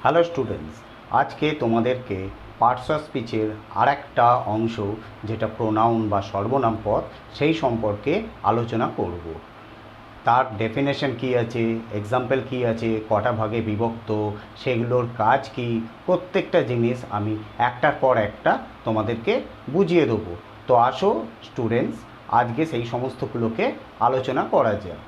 Hello students, আজকে তোমাদেরকে parts of স্পিচের আরেকটা অংশ যেটা প্রোনাউন বা সর্বনাম পদ সেই সম্পর্কে আলোচনা করব। তার ডেফিনেশন কী আছে, এক্সাম্পল কী আছে, কটা ভাগে বিভক্ত, সেগুলোর কাজ কী, প্রত্যেকটা জিনিস আমি একটার পর একটা তোমাদেরকে বুঝিয়ে দেবো। তো আসো স্টুডেন্টস, আজকে সেই সমস্তগুলোকে আলোচনা করা যাক।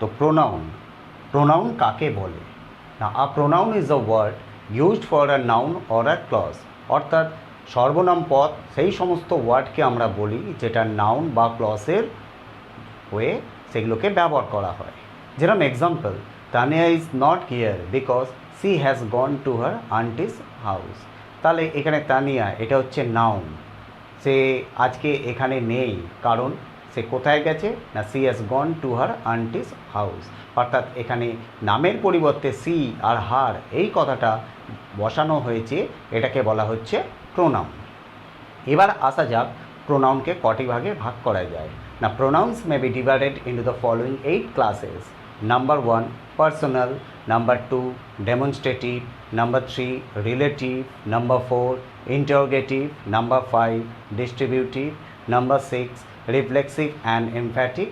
তো প্রোনাউন কাকে বলে না? A pronoun is a word used for a noun or a clause. অর্থাৎ সর্বনাম পদ সেই সমস্ত ওয়ার্ডকে আমরা বলি যেটা নাউন বা ক্লজের হয়ে সেগুলোকে ব্যবহার করা হয়। যেরকম example, Tania is not here because she has gone to her aunt's house. তাহলে এখানে তানিয়া এটা হচ্ছে নাউন, সে আজকে এখানে নেই কারণ সে কোথায় গেছে না, she has gone to her aunt's house. অর্থাৎ এখানে নামের পরিবর্তে সি আর হার এই কথাটা বসানো হয়েছে, এটাকে বলা হচ্ছে প্রোনাউন। এবার আসা যাক প্রোনাউনকে কটি ভাগে ভাগ করা যায় না। Pronounce may be divided into the following 8 classes. Number 1 personal, number 2 demonstrative, number 3 relative, number 4 interrogative, number 5 distributive, number 6 reflexive and emphatic,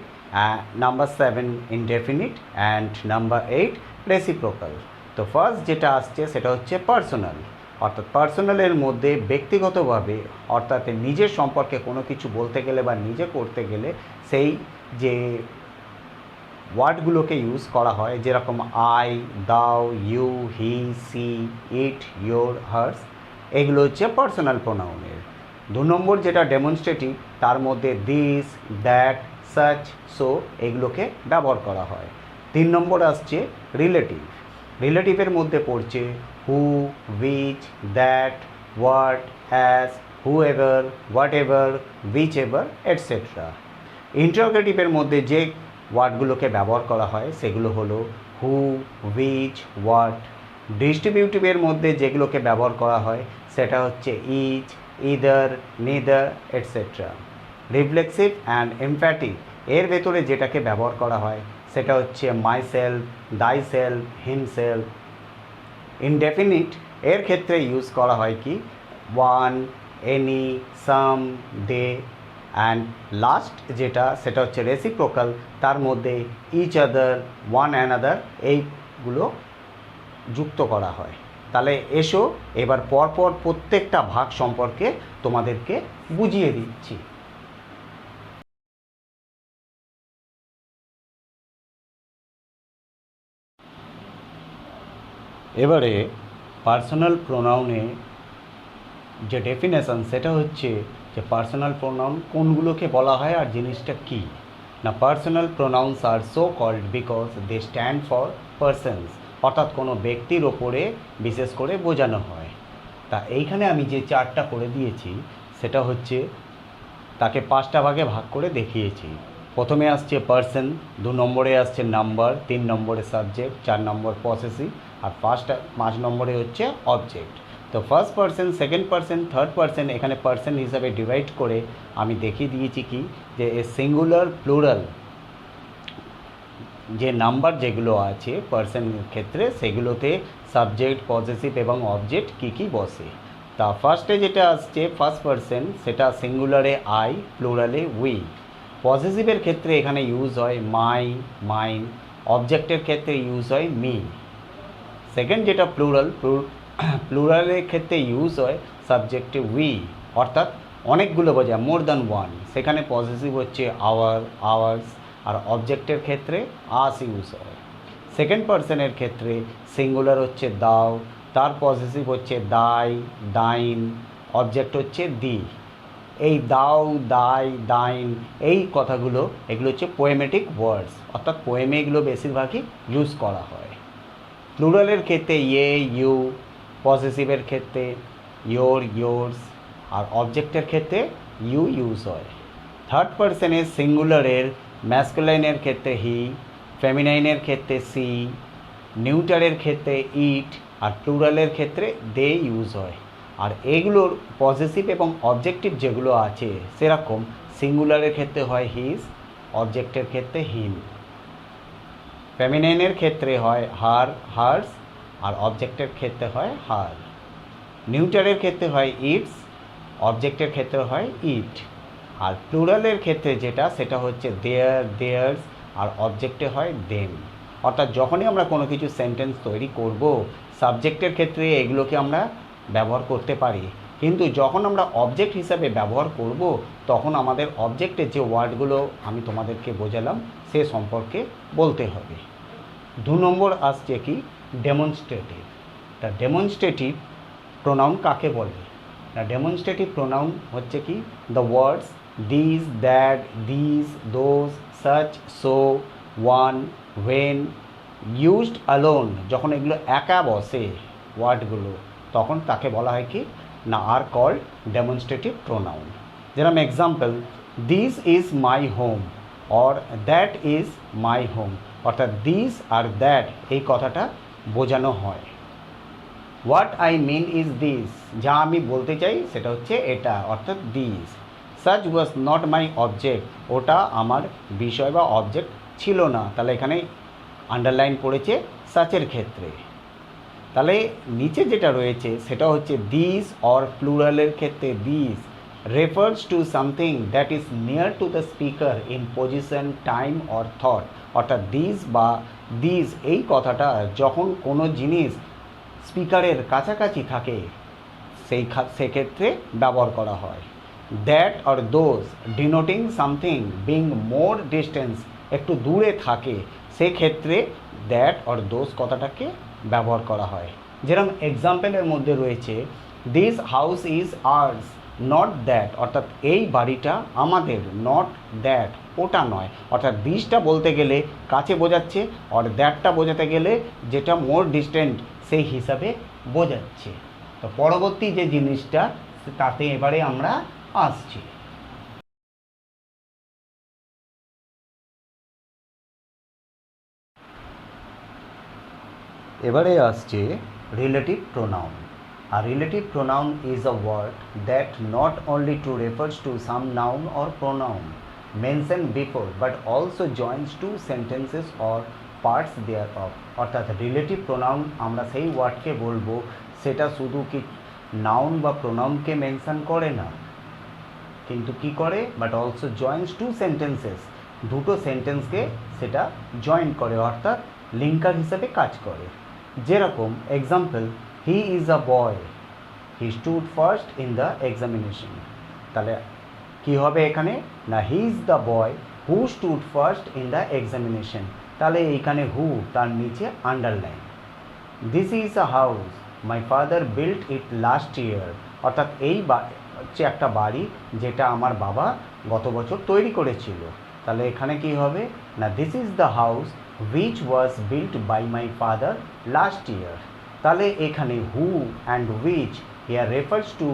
number 7 indefinite and number 8 reciprocal। তো ফার্স্ট যেটা আসছে সেটা হচ্ছে পার্সোনাল। অর্থাৎ পার্সোনালের মধ্যে ব্যক্তিগতভাবে, অর্থাৎ নিজের সম্পর্কে কোনো কিছু বলতে গেলে বা নিজে করতে গেলে সেই যে ওয়ার্ডগুলোকে ইউজ করা হয়, যেরকম I, thou, you, he, she, it, your, hers, এগুলো হচ্ছে পার্সোনাল প্রোনাউনের। 2 নম্বর যেটা ডেমনস্ট্রেটিভ, তার মধ্যে দিস, দ্যাট, সাচ, সো এগুলোকে ব্যবহার করা হয়। 3 নম্বর আসছে রিলেটিভ। রিলেটিভের মধ্যে পড়ছে who, which, that, what, as, whoever, what ever, which ever, etcetera. ইন্টারোগেটিভের মধ্যে যে ওয়ার্ডগুলোকে ব্যবহার করা হয় সেগুলো হলো হু, উইচ, হোয়াট। ডিস্ট্রিবিউটিভের মধ্যে যেগুলোকে ব্যবহার করা হয় সেটা হচ্ছে each, either, neither, etcetera. Reflexive and emphatic এর ভেতরে যেটাকে ব্যবহার করা হয় সেটা হচ্ছে myself, thyself, himself. Indefinite এর ক্ষেত্রে ইউজ করা হয় কি one, any, some, they. And last যেটা সেটা হচ্ছে রেসিপ্রোকাল, তার মধ্যে ইচ আদার, ওয়ান অ্যানাদার এইগুলো যুক্ত করা হয়। তাহলে এসো এবার পরপর প্রত্যেকটা ভাগ সম্পর্কে তোমাদেরকে বুঝিয়ে দিচ্ছি। এবারে পার্সোনাল প্রোনাউনে যে ডেফিনেশন সেটা হচ্ছে যে পার্সোনাল প্রোনাউন কোনগুলোকে বলা হয় আর জিনিসটা কী না। Personal pronouns are so called because they stand for persons, অর্থাৎ কোনো ব্যক্তির ওপরে বিশেষ করে বোঝানো হয়। তা এইখানে আমি যে চার্টটা করে দিয়েছি সেটা হচ্ছে তাকে 5টা ভাগে ভাগ করে দেখিয়েছি। প্রথমে আসছে পার্সন, 2 নম্বরে আসছে নাম্বার, 3 নম্বরে সাবজেক্ট, 4 নম্বর পসেসিভ, আর 5 নম্বরে হচ্ছে অবজেক্ট। তো first person, second person, third person, এখানে পার্সন হিসাবে ডিভাইড করে আমি দেখিয়ে দিয়েছি কি যে সিঙ্গুলার, প্লুরাল যে নাম্বার যেগুলো আছে পার্সনের ক্ষেত্রে সেগুলোতে সাবজেক্ট, পসেসিভ এবং অবজেক্ট কী কী বসে। তা ফার্স্টে যেটা আসছে ফার্স্ট পার্সন, সেটা সিঙ্গুলারে আই, প্লুরালে উই। পসেসিভের ক্ষেত্রে এখানে ইউজ হয় মাই, মাইন। অবজেক্টের ক্ষেত্রে ইউজ হয় মি। সেকেন্ড যেটা প্লুরালের ক্ষেত্রে ইউজ হয় সাবজেক্টে উই, অর্থাৎ অনেকগুলো বোঝায়, মোর দ্যান ওয়ান। সেখানে পসেসিভ হচ্ছে আওয়ার, আওয়ার্স। আর অবজেক্টের ক্ষেত্রে আস ইউজ হয়। সেকেন্ড পার্সনের ক্ষেত্রে সিঙ্গুলার হচ্ছে দাও, তার পসেসিভ হচ্ছে দাই, দাইন। অবজেক্ট হচ্ছে দি। এই দাও, দাই, দাইন এই কথাগুলো এগুলো হচ্ছে পোয়েমেটিক ওয়ার্ডস, অর্থাৎ পোয়েমে এগুলো বেশিরভাগই ইউজ করা হয়। প্লুরালের ক্ষেত্রে ইয়ে, ইউ। পসেসিভের ক্ষেত্রে ইয়োর, ইয়োর্স। আর অবজেক্টের ক্ষেত্রে ইউ ইউজ হয়। থার্ড পার্সনের সিঙ্গুলারের ম্যাসকুলাইনের ক্ষেত্রে হি, ফেমিনাইনের ক্ষেত্রে সি, নিউটারের ক্ষেত্রে ইট, আর প্লুরালের ক্ষেত্রে দে ইউজ হয়। আর এইগুলোর পসেসিভ এবং অবজেক্টিভ যেগুলো আছে সেরকম সিঙ্গুলারের ক্ষেত্রে হয় হিজ, অবজেক্টের ক্ষেত্রে হিম। ফেমিনাইনের ক্ষেত্রে হয় হার, হার্স, আর অবজেক্টের ক্ষেত্রে হয় হার। নিউটারের ক্ষেত্রে হয় ইটস, অবজেক্টের ক্ষেত্রে হয় ইট। আর প্লুরালের ক্ষেত্রে যেটা, সেটা হচ্ছে দেয়ার, দেয়ার্স, আর অবজেক্টে হয় দেম। অর্থাৎ যখনই আমরা কোনো কিছু সেন্টেন্স তৈরি করব, সাবজেক্টের ক্ষেত্রে এগুলোকে আমরা ব্যবহার করতে পারি, কিন্তু যখন আমরা অবজেক্ট হিসাবে ব্যবহার করব, তখন আমাদের অবজেক্টের যে ওয়ার্ডগুলো আমি তোমাদেরকে বোঝালাম সে সম্পর্কে বলতে হবে। 2 নম্বর আসছে কি, ডেমনস্ট্রেটিভ। তা ডেমনস্ট্রেটিভ প্রোনাউন কাকে বলে? না ডেমনস্ট্রেটিভ প্রোনাউন হচ্ছে কি, the words this, that, this, those, such, so, one, when, used alone, যখন এগুলো একা বসে ওয়ার্ডগুলো, তখন তাকে বলা হয় কি না আর কল্ড ডেমনস্ট্রেটিভ প্রোনাউন। যেরকম example, this is my home or that is my home, অর্থাৎ দিস আর দ্যাট এই কথাটা বোঝানো হয়। What I mean is this, যা আমি বলতে চাই সেটা হচ্ছে এটা, অর্থাৎ this. Such was not my object, ওটা আমার বিষয় বা অবজেক্ট ছিল না, তাহলে এখানে আন্ডারলাইন পড়েছে সাচের ক্ষেত্রে। তাহলে নিচে যেটা রয়েছে সেটা হচ্ছে দিস অর প্লুরালের ক্ষেত্রে this refers to something that is near to the speaker in position, time or thought, অর্থাৎ দিস বা দিস এই কথাটা যখন কোনো জিনিস স্পিকারের কাছাকাছি থাকে সেক্ষেত্রে ব্যবহার করা হয়। That or those ডিনোটিং something being more distance, একটু দূরে থাকে, সেক্ষেত্রে দ্যাট অর দোজ কথাটাকে ব্যবহার করা হয়। যেরকম এক্সাম্পলের মধ্যে রয়েছে this house is ours not that, অর্থাৎ এই বাড়িটা আমাদের, নট দ্যাট ওটা নয়, অর্থাৎ দিসটা বলতে গেলে কাছে বোঝাচ্ছে, আর দ্যাটটা বোঝাতে গেলে যেটা মোর ডিস্টেন্ট সেই হিসাবে বোঝাচ্ছে। তো পরবর্তী যে জিনিসটা তাতে এবারে আমরা আসছি। এবারে আসছে relative pronoun. A relative pronoun is a word that not only to refers to some noun or pronoun mentioned before but also joins two sentences or parts thereof, অর্থাৎ রিলেটিভ প্রোনাউন আমরা সেই ওয়ার্ডকে বলবো সেটা শুধু কি নাউন বা প্রোনাউনকে mention করে না, কিন্তু কি করে, but also joints two sentences, দুটো সেন্টেন্সকে সেটা জয়েন করে, অর্থাৎ লিঙ্কার হিসেবে কাজ করে। যেরকম example, he is a boy, he stood first in the examination, তাহলে কী হবে এখানে না he is the boy who stood first in the examination, তাহলে এইখানে হু তার নিচে underline. This is a house my father built it last year, অর্থাৎ এই হচ্ছে একটা বাড়ি যেটা আমার বাবা গত বছর তৈরি করেছিল, তাহলে এখানে কি হবে না this is the house which was built by my father last year, তাহলে এখানে who and which here refers to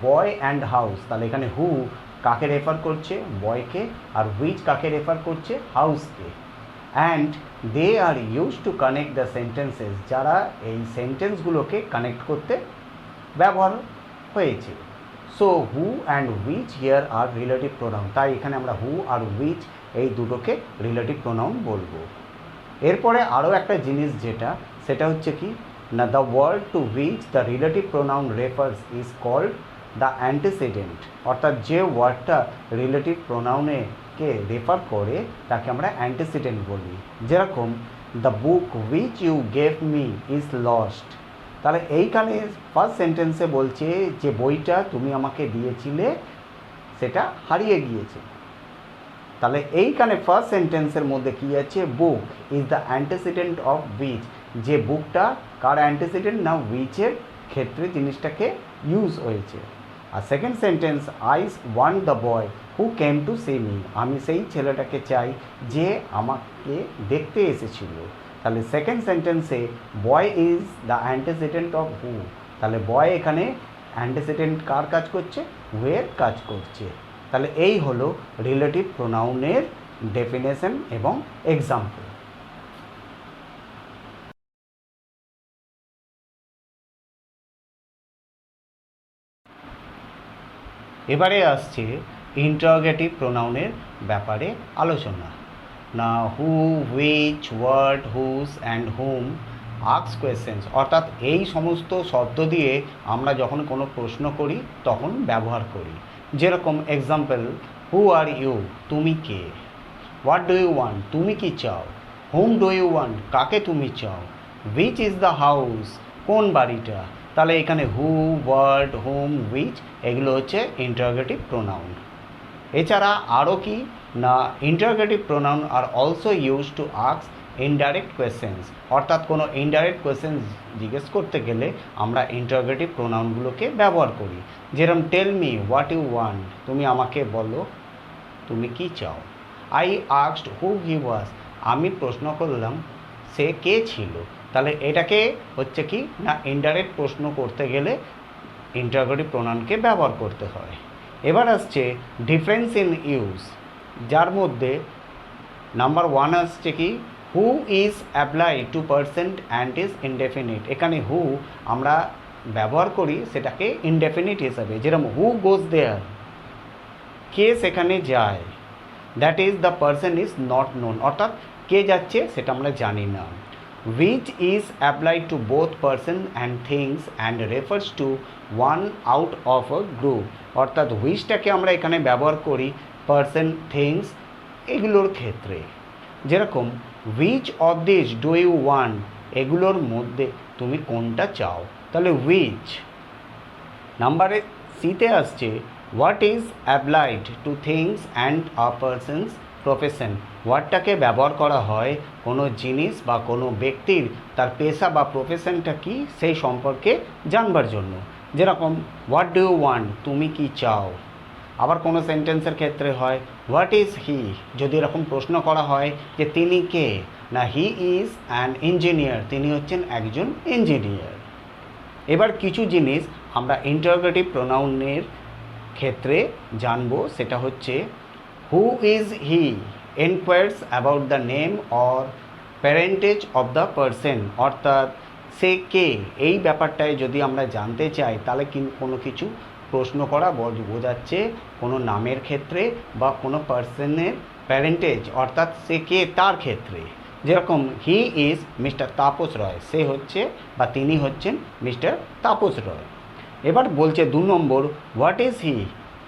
boy and house, তাহলে এখানে হু কাকে রেফার করছে, বয়কে, আর হুইচ কাকে রেফার করছে, হাউসকে। And they are use to connect the sentences, যারা এই সেন্টেন্সগুলোকে কানেক্ট করতে ব্যবহার হয়েছে। So who and which here are relative pronoun, তাই এখানে আমরা হু আর হুইচ এই দুটোকে রিলেটিভ প্রোনাউন বলবো। এরপরে আরও একটা জিনিস যেটা সেটা হচ্ছে কি না the word to which the relative pronoun refers is called the antecedent, অর্থাৎ যে ওয়ার্ডটা রিলেটিভ প্রোনাউনেকে রেফার করে তাকে আমরা অ্যান্টিসিডেন্ট বলি। যেরকম the book which you gave me is lost, তাহলে এইখানে ফার্স্ট সেন্টেন্সে বলছে যে বইটা তুমি আমাকে দিয়েছিলে সেটা হারিয়ে গিয়েছে, তাহলে এইখানে ফার্স্ট সেন্টেন্সের মধ্যে কী আছে, book is the antecedent of which, যে বুকটা কার অ্যান্টিসিডেন্ট না হুইচের ক্ষেত্রে জিনিসটাকে ইউজ হয়েছে। আর second sentence, I want the boy who came to see me, আমি সেই ছেলেটাকে চাই যে আমাকে দেখতে এসেছিল, তাহলে সেকেন্ড সেন্টেন্সে boy is the antecedent of হু, তাহলে বয় এখানে অ্যান্টিসিডেন্ট কার কাজ করছে, হুয়ের কাজ করছে। তাহলে এই হলো রিলেটিভ প্রোনাউনের ডেফিনেশন এবং এক্সাম্পল। এবারে আসছে ইন্টারোগেটিভ প্রোনাউনের ব্যাপারে আলোচনা। না who, which, what, whose and whom ask questions, অর্থাৎ এই সমস্ত শব্দ দিয়ে আমরা যখন কোনো প্রশ্ন করি তখন ব্যবহার করি। যেরকম এক্সাম্পল, হু আর ইউ, তুমি কে? হোয়াট ডু ইউ ওয়ান্ট, তুমি কি চাও? হুম ডু ইউ ওয়ান্ট, কাকে তুমি চাও? হুইচ ইজ দ্য হাউস, কোন বাড়িটা? তাহলে এখানে হু, হোয়াট, হুম, হুইচ এগুলো হচ্ছে ইন্টারোগেটিভ প্রোনাউন। এছাড়া আরও কি না, interrogative pronoun are also use to ask indirect questions, অর্থাৎ কোনো ইনডাইরেক্ট কোয়েশ্চেন্স জিজ্ঞেস করতে গেলে আমরা ইন্টারোগেটিভ প্রোনাউনগুলোকে ব্যবহার করি। যেরকম tell me what you want, তুমি আমাকে বলো তুমি কি চাও। আই আস্কড হু হি ওয়াজ, আমি প্রশ্ন করলাম সে কে ছিল। তাহলে এটাকে হচ্ছে কি না, ইনডাইরেক্ট প্রশ্ন করতে গেলে ইন্টারোগেটিভ প্রোনাউনকে ব্যবহার করতে হয়। এবার আসছে ডিফারেন্স ইন ইউজ, যার মধ্যে নাম্বার ওয়ান আসছে কি who is apply to percent and is indefinite. এখানে হু আমরা ব্যবহার করি সেটাকে ইনডেফিনিট হিসাবে, যেরকম হু গোজ দেয়ার, কে সেখানে যায়। That is the person is not known, অর্থাৎ কে যাচ্ছে সেটা আমরা জানি না। which is applied to both person and things and refers to one out of a group, অর্থাৎ whichটাকে আমরা এখানে ব্যবহার করি পারসন, থিংস এগুলোর ক্ষেত্রে। যেরকম which of these do you want, এগুলোর মধ্যে তুমি কোনটা চাও, তাহলে which। নাম্বারে সিতে আসছে what is applied to things and a person's profession, হোয়াটটাকে ব্যবহার করা হয় কোনো জিনিস বা কোনো ব্যক্তির তার পেশা বা প্রফেশনটা কী সেই সম্পর্কে জানবার জন্য। যেরকম হোয়াট ডু ইউ ওয়ান্ট, তুমি কি চাও। আবার কোনো সেন্টেন্সের ক্ষেত্রে হয় হোয়াট ইজ হি, যদি এরকম প্রশ্ন করা হয় যে তিনি কে, না হি ইজ অ্যান ইঞ্জিনিয়ার, তিনি হচ্ছেন একজন ইঞ্জিনিয়ার। এবার কিছু জিনিস আমরা ইন্টারোগেটিভ প্রোনাউনের ক্ষেত্রে জানবো, সেটা হচ্ছে who is he enquires about the name or parentage of the person, অর্থাৎ সে কে এই ব্যাপারটায় যদি আমরা জানতে চাই তাহলে কোনো কিছু প্রশ্ন করা বোঝাচ্ছে কোনো নামের ক্ষেত্রে বা কোনো পার্সনের প্যারেন্টেজ, অর্থাৎ সে কে তার ক্ষেত্রে। যেরকম হি ইজ মিস্টার তাপস রয়, সে হচ্ছে বা তিনি হচ্ছেন মিস্টার তাপস রয়। এবার বলছে 2 নম্বর হোয়াট ইজ হি,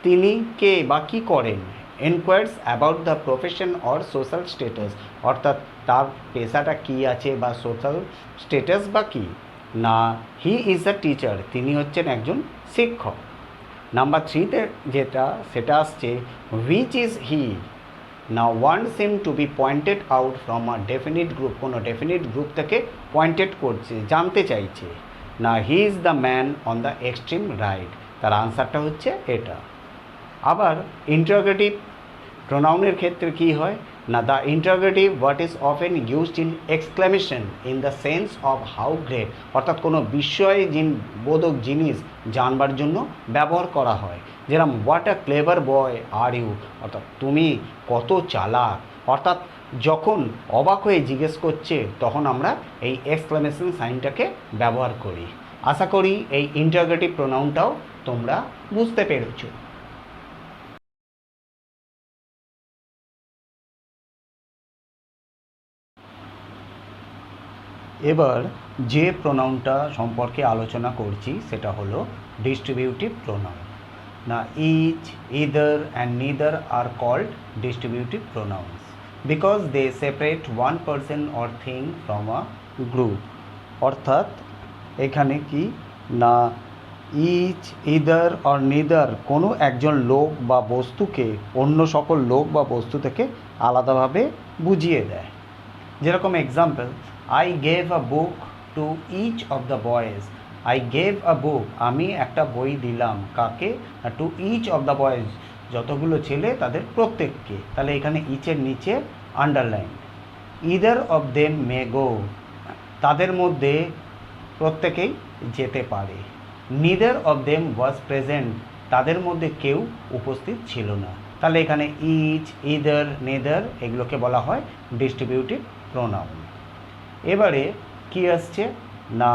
তিনি কে বা কী করেন। Enquires about the profession or social status, অর্থাৎ তার পেশাটা কী আছে বা সোশ্যাল স্টেটাস বা কী। না হি ইজ আ টিচার, তিনি হচ্ছেন একজন শিক্ষক। নাম্বার 3তে যেটা সেটা আসছে হুইচ ইজ হি, না one seem to be pointed out from a definite group, কোনো ডেফিনিট গ্রুপ থেকে পয়েন্টেড করছে, জানতে চাইছে। না he is the man on the extreme right, তার আনসারটা হচ্ছে এটা। আবার ইন্টারোগেটিভ প্রোনাউনের ক্ষেত্রে কি হয় না the interrogative what is often used in exclamation in the sense of how great, অর্থাৎ কোনো বিস্ময় বোধক জিনিস জানবার জন্য ব্যবহার করা হয়। যেরকম what a clever boy are you, অর্থাৎ তুমি কত চালাক, অর্থাৎ যখন অবাক হয়ে জিজ্ঞেস করছে তখন আমরা এই এক্সক্লামেশন সাইনটাকে ব্যবহার করি। আশা করি এই ইন্টারোগেটিভ প্রোনাউনটাও তোমরা বুঝতে পেরেছো। এবার যে প্রোনাউনটা সম্পর্কে আলোচনা করছি সেটা হলো ডিস্ট্রিবিউটিভ প্রোনাউন। না each, either and neither are called distributive pronouns because they separate one person or thing from a group, অর্থাৎ এখানে কি না ইচ, ইদার অর নিদার কোনো একজন লোক বা বস্তুকে অন্য সকল লোক বা বস্তু থেকে আলাদাভাবে বুঝিয়ে দেয়। যেরকম example, I gave a book to each of the boys, I gave a book, আমি একটা বই দিলাম কাকে, to each of the boys, যতগুলো ছেলে তাদের প্রত্যেককে। তাহলে এখানে ইচের নিচে underline. Either of them may go, তাদের মধ্যে প্রত্যেকেই যেতে পারে। Neither of them was present, তাদের মধ্যে কেউ উপস্থিত ছিল না। তাহলে এখানে ইচ, ইদার, নেদার এগুলোকে বলা হয় ডিস্ট্রিবিউটিভ প্রোনাউন। এবারে কি আসছে না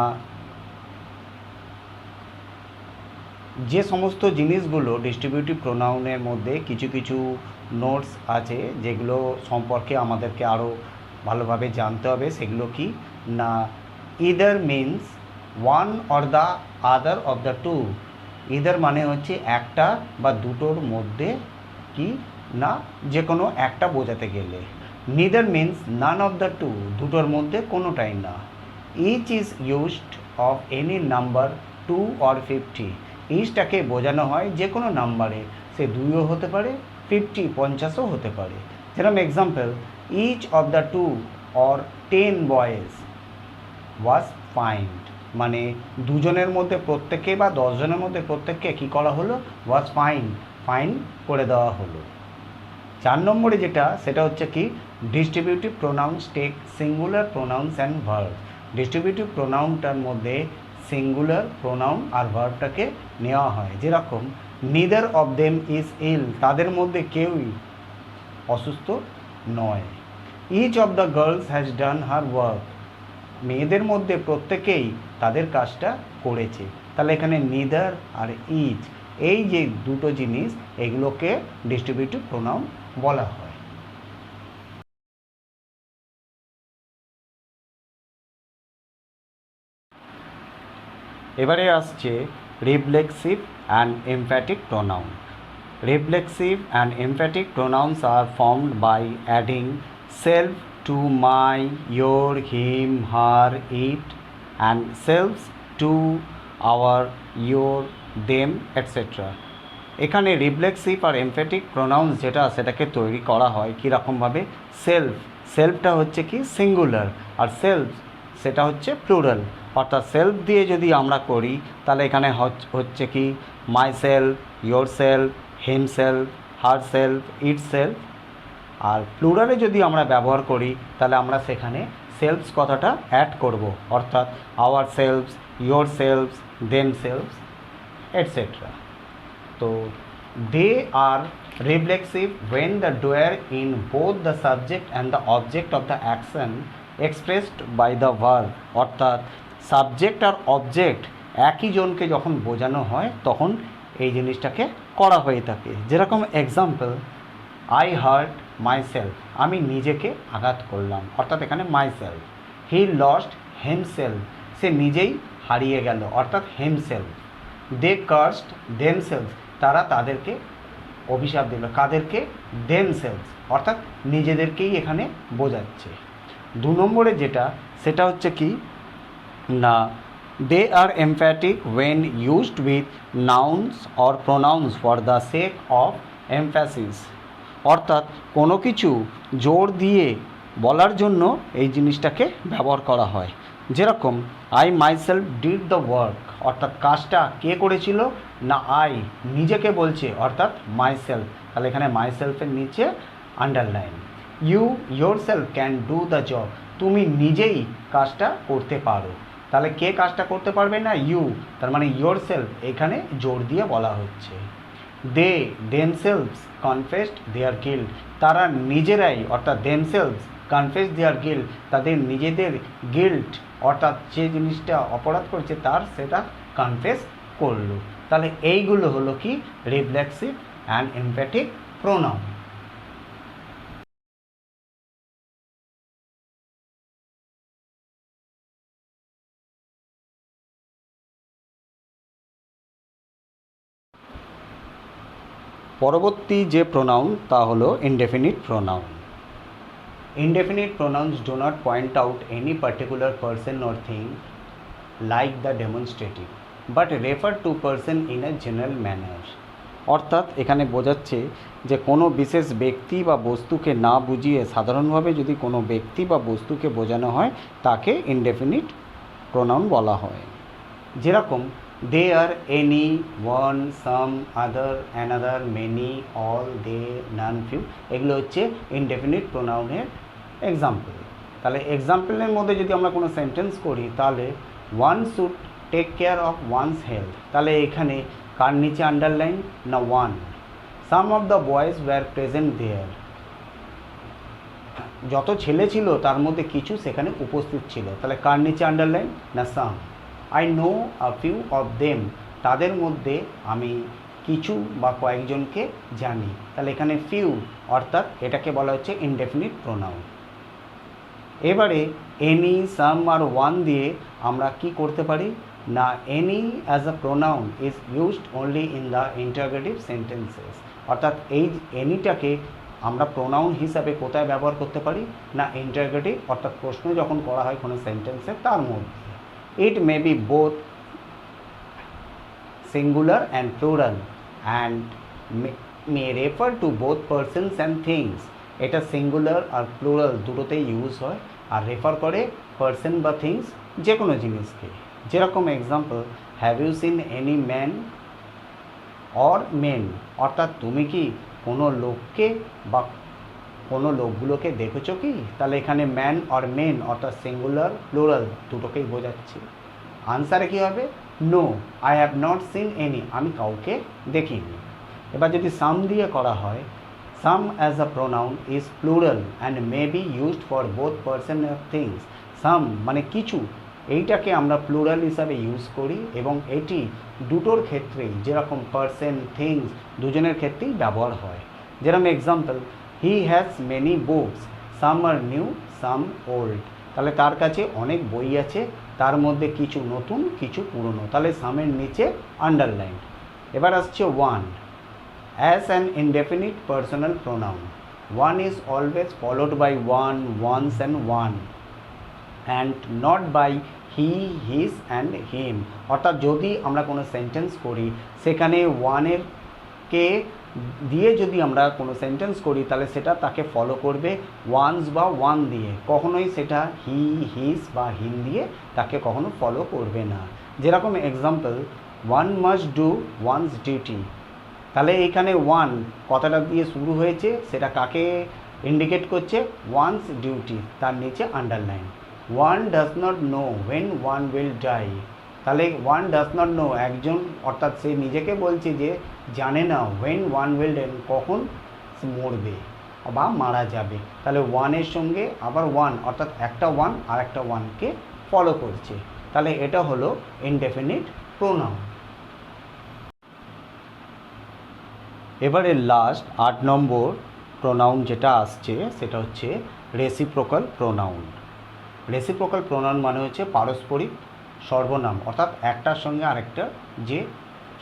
যে সমস্ত জিনিসগুলো ডিস্ট্রিবিউটিভ প্রোনাউনের মধ্যে কিছু কিছু নোটস আছে যেগুলো সম্পর্কে আমাদেরকে আরও ভালোভাবে জানতে হবে, সেগুলো কি না, either means one or the other of the two. Either মানে হচ্ছে একটা বা দুটোর মধ্যে, কি না যে কোনো একটা বোঝাতে গেলে। Neither means none of the two, দুটোর মধ্যে কোনোটাই না। Each is used of any number 2 or 50। ইচটাকে বোঝানো হয় যে কোনো নাম্বারে, সে 2ও হতে পারে, 50 হতে পারে। যেরকম example, each of the 2 or 10 boys was fined, মানে দুজনের মধ্যে প্রত্যেকে বা 10 জনের মধ্যে প্রত্যেককে কী করা হলো, ওয়াজ ফাইন করে দেওয়া হলো। 4 নম্বরে যেটা, সেটা হচ্ছে কি distributive pronouns take singular pronouns and verb. Distributive প্রোনাউনটার মধ্যে সিঙ্গুলার প্রোনাউন আর ভার্বটাকে নেওয়া হয়। যেরকম neither of them is ill, তাদের মধ্যে কেউই অসুস্থ নয়। Each of the girls has done her work, মেয়েদের মধ্যে প্রত্যেকেই তাদের কাজটা করেছে। তাহলে এখানে নিদার আর ইচ, এই যে দুটো জিনিস, এগুলোকে ডিস্ট্রিবিউটিভ প্রোনাউন বলা হয়। এবারে আসছে reflexive and emphatic pronoun. Reflexive and emphatic pronouns are formed by adding self to my, your, him, her, it, and selves to our, your, them, etc. এখানে রিফ্লেক্সিভ আর এমফ্যাটিক প্রোনাউন্স যেটা, সেটাকে তৈরি করা হয় কীরকমভাবে, সেলফটা হচ্ছে কি সিঙ্গুলার, আর সেলফ সেটা হচ্ছে প্লুরাল। অর্থাৎ সেলফ দিয়ে যদি আমরা করি তাহলে এখানে হচ্ছে কি myself, yourself, himself, herself, itself. আর প্লুরালে যদি আমরা ব্যবহার করি তাহলে আমরা সেখানে সেলফস কথাটা অ্যাড করব, অর্থাৎ ourselves, yourselves, themselves, etcetera. তো they are reflexive when the doer in both the subject and the object of the action expressed by the verb। অর্থাৎ সাবজেক্ট আর অবজেক্ট একই জনকে যখন বোঝানো হয় তখন এই জিনিসটাকে করা হয়ে থাকে। যেরকম example, I hurt myself, আমি নিজেকে আঘাত করলাম, অর্থাৎ এখানে myself. He lost himself, সে নিজেই হারিয়ে গেল, অর্থাৎ হিমসেলফ। দে কার্সড দেমসেলফ, তারা তাদেরকে অভিশাপ দিল, কাদেরকে, দেমসেলফ, অর্থাৎ নিজেদেরকেই এখানে বোঝাচ্ছে। 2 নম্বরে যেটা, সেটা হচ্ছে কি না, they are emphatic when used with nouns or pronouns for the sake of emphasis। অর্থাৎ কোনো কিছু জোর দিয়ে বলার জন্য এই জিনিসটাকে ব্যবহার করা হয়। যেরকম I myself did the work, অর্থাৎ কাজটা কে করেছিল, না আই নিজেকে বলছে, অর্থাৎ মাইসেলফ। তাহলে এখানে মাইসেলফের নিচে underline. You yourself can do the job, তুমি নিজেই কাজটা করতে পারো। তাহলে কে কাজটা করতে পারবে না, ইউ, তার মানে ইয়োর সেলফ এখানে জোর দিয়ে বলা হচ্ছে। দে দেমসেলভস কনফেসড দেয়ার গিল্ট, তারা নিজেরাই, অর্থাৎ দেমসেলভস কনফেস দেয়ার গিল্ট, তাদের নিজেদের গিল্ট, অর্থাৎ যে জিনিসটা অপরাধ করেছে তার, সেটা কনফেস করলো। তাহলে এইগুলো হলো কি রিফ্লেক্সিভ অ্যান্ড এমফ্যাটিক প্রোনাউন। পরবর্তী যে প্রোনাউন তা হলো indefinite pronoun. Indefinite pronouns do not point out any particular person or thing like the demonstrative, but refer to person in a general manner। অর্থাৎ এখানে বোঝাচ্ছে যে কোনো বিশেষ ব্যক্তি বা বস্তুকে না বুঝিয়ে সাধারণভাবে যদি কোনো ব্যক্তি বা বস্তুকে বোঝানো হয় তাকে ইনডেফিনিট প্রোনাউন বলা হয়। যেরকম দে আর, এনি, ওয়ান, সাম, আদার, অ্যানাদার, মেনি, অল, দে, নান, ফিউ, এগুলো হচ্ছে ইনডেফিনিট প্রোনাউনের এক্সাম্পল। তাহলে এক্সাম্পলের মধ্যে যদি আমরা কোনো সেন্টেন্স করি তাহলে one should take care of one's health, তাহলে এখানে কার নিচে আন্ডারলাইন, না one. Some of the boys were present there, যত ছেলে ছিল তার মধ্যে কিছু সেখানে উপস্থিত ছিল, তাহলে কার নিচে আন্ডারলাইন, না some. I know a few of them, তাদের মধ্যে আমি কিছু বা কয়েকজনকে জানি। তাহলে এখানে ফিউ অর্থাৎ এটাকে বলা হচ্ছে ইনডেফিনিট প্রোনাউন। এবারে এনি, সাম আর ওয়ান দিয়ে আমরা কি করতে পারি না, any as a pronoun is used only in the interrogative sentences. অর্থাৎ এই এনিটাকে আমরা প্রোনাউন হিসাবে কোথায় ব্যবহার করতে পারি না, ইন্টারোগেটিভ অর্থাৎ প্রশ্ন যখন করা হয় কোনো সেন্টেন্সে তার মধ্যে। It may be both singular and plural and may refer to both persons and things. এটা সিঙ্গুলার আর প্লুরাল দুটোতেই ইউজ হয় আর রেফার করে পার্সন বা থিংস যে কোনো জিনিসকে। যেরকম example, have you seen any man or men, অর্থাৎ তুমি কি কোনো লোককে বা কোনো লোকগুলোকে দেখেছো কি। তাহলে এখানে ম্যান অর মেন অর্থাৎ সিঙ্গুলার প্লুরাল দুটোকেই বোঝাচ্ছি। আনসারে কী হবে, no I have not seen any, আমি কাউকে দেখিনি। এবার যদি সাম দিয়ে করা হয়, some as a pronoun is plural and may be used for both person of things. Some মানে কিছু, এইটাকে আমরা প্লুরাল হিসাবে ইউজ করি এবং এটি দুটোর ক্ষেত্রেই যেরকম পার্সন থিংস দুজনের ক্ষেত্রেই ব্যবহার হয়। যেরকম example, he has many books, some are new some old. তাহলে তার কাছে অনেক বই আছে, তার মধ্যে কিছু নতুন কিছু পুরনো। তাহলে সামের নিচে আন্ডারলাইন। এবার আসছে one. As an indefinite personal pronoun, one is always followed by one, one's and one and not by he, his and him. অর্থাৎ যদি আমরা কোনো সেন্টেন্স করি সেখানে ওয়ানের কে দিয়ে যদি আমরা কোনো সেন্টেন্স করি তাহলে সেটা তাকে ফলো করবে ওয়ান্স বা ওয়ান দিয়ে, কখনোই সেটা হি, হিজ বা হিম দিয়ে তাকে কখনো ফলো করবে না। যেরকম example, one must do one's duty. তাহলে এইখানে ওয়ান কথাটা দিয়ে শুরু হয়েছে, সেটা কাকে ইন্ডিকেট করছে, ওয়ান্স ডিউটি, তার নিচে underline. One does not know when one will die. তাহলে ওয়ান ডাজ নট নো, একজন অর্থাৎ সে নিজেকে বলছে যে জানে না ওয়েন ওয়ান উইল ডাই, কখন মরবে বা মারা যাবে। তাহলে ওয়ানের সঙ্গে আবার ওয়ান অর্থাৎ একটা ওয়ান আর একটা ওয়ানকে ফলো করছে। তাহলে এটা হলো ইনডেফিনিট প্রোনাউন। এবারে লাস্ট 8 নম্বর প্রোনাউন যেটা আসছে সেটা হচ্ছে রেসিপ্রোকাল প্রোনাউন। রেসিপ্রোকাল প্রোনাউন মানে হচ্ছে পারস্পরিক সর্বনাম, অর্থাৎ একটার সঙ্গে আরেকটার যে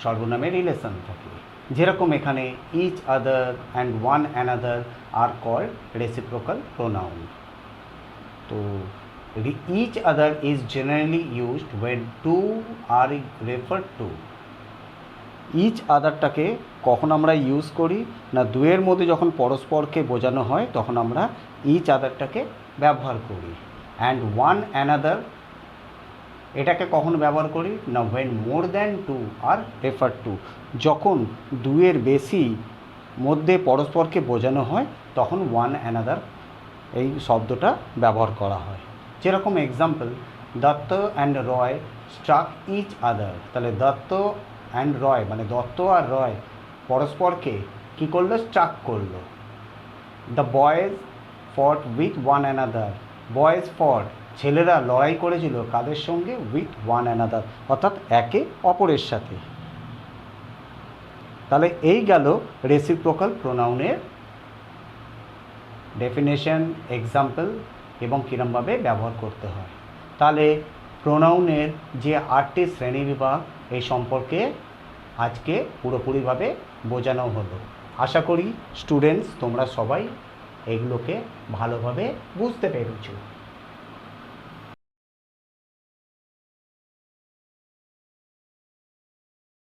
সর্বনামের রিলেশন থাকে। যেরকম এখানে each other and one another are called reciprocal pronoun. তো each other is generally used when two are referred to. Each আদারটাকে কখন আমরা ইউজ করি না, দুয়ের মধ্যে যখন পরস্পরকে বোঝানো হয় তখন আমরা ইচ আদারটাকে ব্যবহার করি। অ্যান্ড ওয়ান অ্যানাদার এটাকে কখন ব্যবহার করি না, when more than two are refer to, যখন দুয়ের বেশি মধ্যে পরস্পরকে বোঝানো হয় তখন ওয়ান অ্যানাদার এই শব্দটা ব্যবহার করা হয়। যেরকম example, Dutta and Roy struck each other. তাহলে দত্ত অ্যান্ড রয় মানে দত্ত আর রয় পরস্পরকে কী করলো, স্ট্রাক করলো। দ্য বয়েজ ফট উইথ ওয়ান অ্যানাদার, বয়েজ ফট ছেলেরা লড়াই করেছিল কাদের সঙ্গে, উইথ ওয়ান অ্যানাদার অর্থাৎ একে অপরের সাথে। তাহলে এই গেল রেসিপ্রোকাল প্রোনাউনের ডেফিনেশন, এক্সাম্পল এবং কীরমভাবে ব্যবহার করতে হয়। তাহলে প্রোনাউনের যে 8টি শ্রেণীবিভাগ এই সম্পর্কে আজকে পুরোপুরিভাবে বোঝানো হলো। আশা করি স্টুডেন্টস তোমরা সবাই এগুলোকে ভালোভাবে বুঝতে পেরেছো।